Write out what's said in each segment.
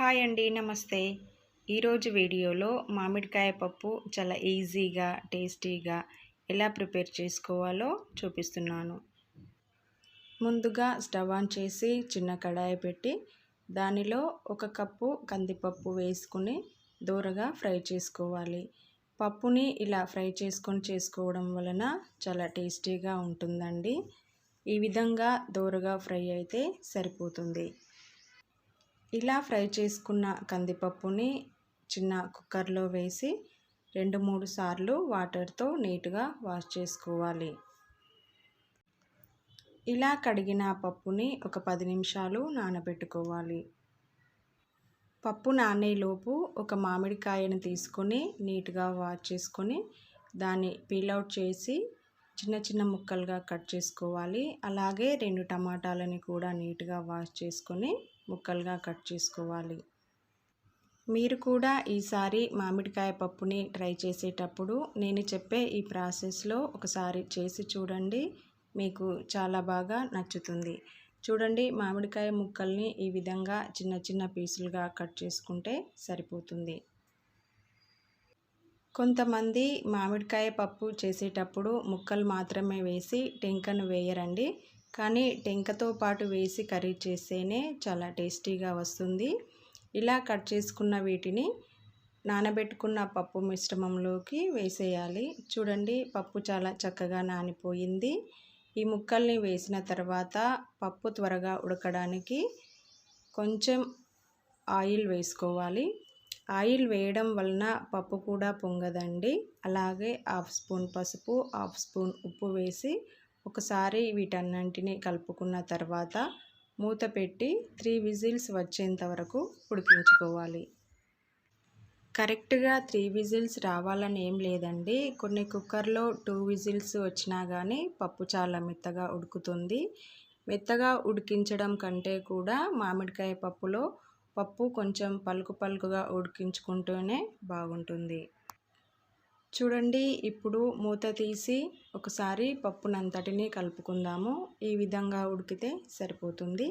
Hi అండి, నమస్తే. ఈరోజు వీడియోలో మామిడికాయ పప్పు చాలా ఈజీగా టేస్టీగా ఎలా ప్రిపేర్ చేసుకోవాలో చూపిస్తున్నాను. ముందుగా స్టవ్ ఆన్ చేసి చిన్న కడాయి పెట్టి దానిలో 1 కప్పు కందిపప్పు వేసుకుని దోరగా ఫ్రై చేసుకోవాలి. పప్పుని ఇలా ఫ్రై చేసుకోవడం వలన చాలా టేస్టీగా ఉంటుందండి. ఈ విధంగా దోరగా ఫ్రై అయితే సరిపోతుంది. ఇలా ఫ్రై చేసుకున్న కందిపప్పుని చిన్న కుక్కర్లో వేసి 2-3 సార్లు వాటర్తో నీట్గా వాష్ చేసుకోవాలి. ఇలా కడిగిన పప్పుని ఒక 10 నిమిషాలు నానబెట్టుకోవాలి. పప్పు నానేలోపు ఒక మామిడికాయను తీసుకొని నీట్గా వాష్ చేసుకొని దాన్ని పీల్అవుట్ చేసి చిన్న చిన్న ముక్కలుగా కట్ చేసుకోవాలి. అలాగే 2 టమాటాలని కూడా నీట్గా వాష్ చేసుకొని ముక్కలుగా కట్ చేసుకోవాలి. మీరు కూడా ఈసారి మామిడికాయ పప్పుని ట్రై చేసేటప్పుడు నేను చెప్పే ఈ ప్రాసెస్లో ఒకసారి చేసి చూడండి. మీకు చాలా బాగా నచ్చుతుంది. చూడండి, మామిడికాయ ముక్కల్ని ఈ విధంగా చిన్న చిన్న పీసులుగా కట్ చేసుకుంటే సరిపోతుంది. కొంతమంది మామిడికాయ పప్పు చేసేటప్పుడు ముక్కలు మాత్రమే వేసి టెంకను వేయరండి. కానీ టెంకతో పాటు వేసి కర్రీ చేస్తేనే చాలా టేస్టీగా వస్తుంది. ఇలా కట్ చేసుకున్న వీటిని నానబెట్టుకున్న పప్పు మిశ్రమంలోకి వేసేయాలి. చూడండి, పప్పు చాలా చక్కగా నానిపోయింది. ఈ ముక్కల్ని వేసిన తర్వాత పప్పు త్వరగా ఉడకడానికి కొంచెం ఆయిల్ వేసుకోవాలి. ఆయిల్ వేయడం వలన పప్పు కూడా పొంగదండి. అలాగే 1/2 స్పూన్ పసుపు, 1/2 స్పూన్ ఉప్పు వేసి ఒకసారి వీటన్నింటినీ కలుపుకున్న తర్వాత మూత పెట్టి 3 విజిల్స్ వచ్చేంత వరకు ఉడికించుకోవాలి. కరెక్ట్గా 3 విజిల్స్ రావాలని ఏం లేదండి. కొన్ని కుక్కర్లో 2 విజిల్స్ వచ్చినా కానీ పప్పు చాలా మెత్తగా ఉడుకుతుంది. మెత్తగా ఉడికించడం కంటే కూడా మామిడికాయ పప్పులో పప్పు కొంచెం పలుకుగా ఉడికించుకుంటూనే బాగుంటుంది. చూడండి, ఇప్పుడు మూత తీసి ఒకసారి పప్పునంతటిని కలుపుకుందాము. ఈ విధంగా ఉడికితే సరిపోతుంది.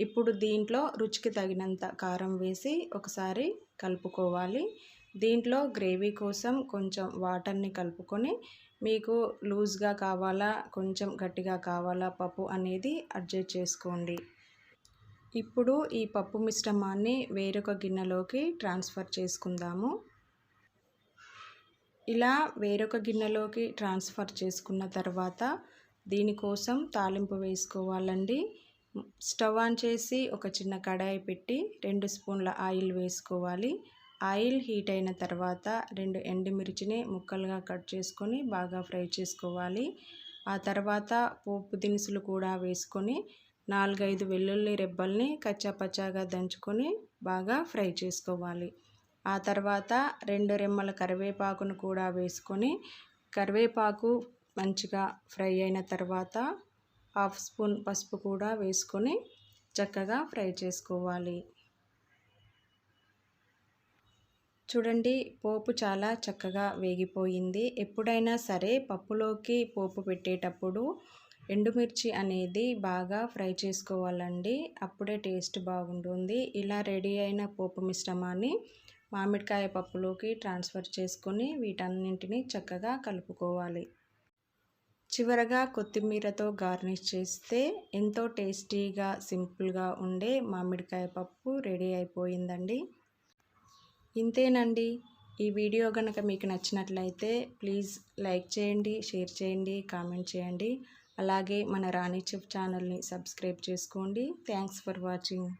ఇప్పుడు దీంట్లో రుచికి తగినంత కారం వేసి ఒకసారి కలుపుకోవాలి. దీంట్లో గ్రేవీ కోసం కొంచెం వాటర్ని కలుపుకొని మీకు లూజ్గా కావాలా, కొంచెం గట్టిగా కావాలా పప్పు అనేది అడ్జస్ట్ చేసుకోండి. ఇప్పుడు ఈ పప్పు మిశ్రమాన్ని వేరొక గిన్నెలోకి ట్రాన్స్ఫర్ చేసుకుందాము. ఇలా వేరొక గిన్నెలోకి ట్రాన్స్ఫర్ చేసుకున్న తర్వాత దీనికోసం తాలింపు వేసుకోవాలండి. స్టవ్ ఆన్ చేసి ఒక చిన్న కడాయి పెట్టి 2 స్పూన్ల ఆయిల్ వేసుకోవాలి. ఆయిల్ హీట్ అయిన తర్వాత 2 ఎండుమిర్చిని ముక్కలుగా కట్ చేసుకొని బాగా ఫ్రై చేసుకోవాలి. ఆ తర్వాత పోపు దినుసులు కూడా వేసుకొని 4-5 వెల్లుల్లి రెబ్బల్ని కచ్చాపచ్చాగా దంచుకొని బాగా ఫ్రై చేసుకోవాలి. ఆ తర్వాత 2 రెమ్మల కరివేపాకును కూడా వేసుకొని కరివేపాకు మంచిగా ఫ్రై అయిన తర్వాత 1/2 స్పూన్ పసుపు కూడా వేసుకొని చక్కగా ఫ్రై చేసుకోవాలి. చూడండి, పోపు చాలా చక్కగా వేగిపోయింది. ఎప్పుడైనా సరే పప్పులోకి పోపు పెట్టేటప్పుడు ఎండుమిర్చి అనేది బాగా ఫ్రై చేసుకోవాలండి. అప్పుడే టేస్ట్ బాగుంటుంది. ఇలా రెడీ అయిన పోపు మిశ్రమాన్ని మామిడికాయ పప్పులోకి ట్రాన్స్ఫర్ చేసుకొని వీటన్నింటినీ చక్కగా కలుపుకోవాలి. చివరగా కొత్తిమీరతో గార్నిష్ చేస్తే ఎంతో టేస్టీగా సింపుల్గా ఉండే మామిడికాయ పప్పు రెడీ అయిపోయిందండి. ఇంతేనండి. ఈ వీడియో కనుక మీకు నచ్చినట్లయితే ప్లీజ్ లైక్ చేయండి, షేర్ చేయండి, కామెంట్ చేయండి. అలాగే మన రాణి చెఫ్ ఛానల్ని సబ్స్క్రైబ్ చేసుకోండి. Thanks for watching.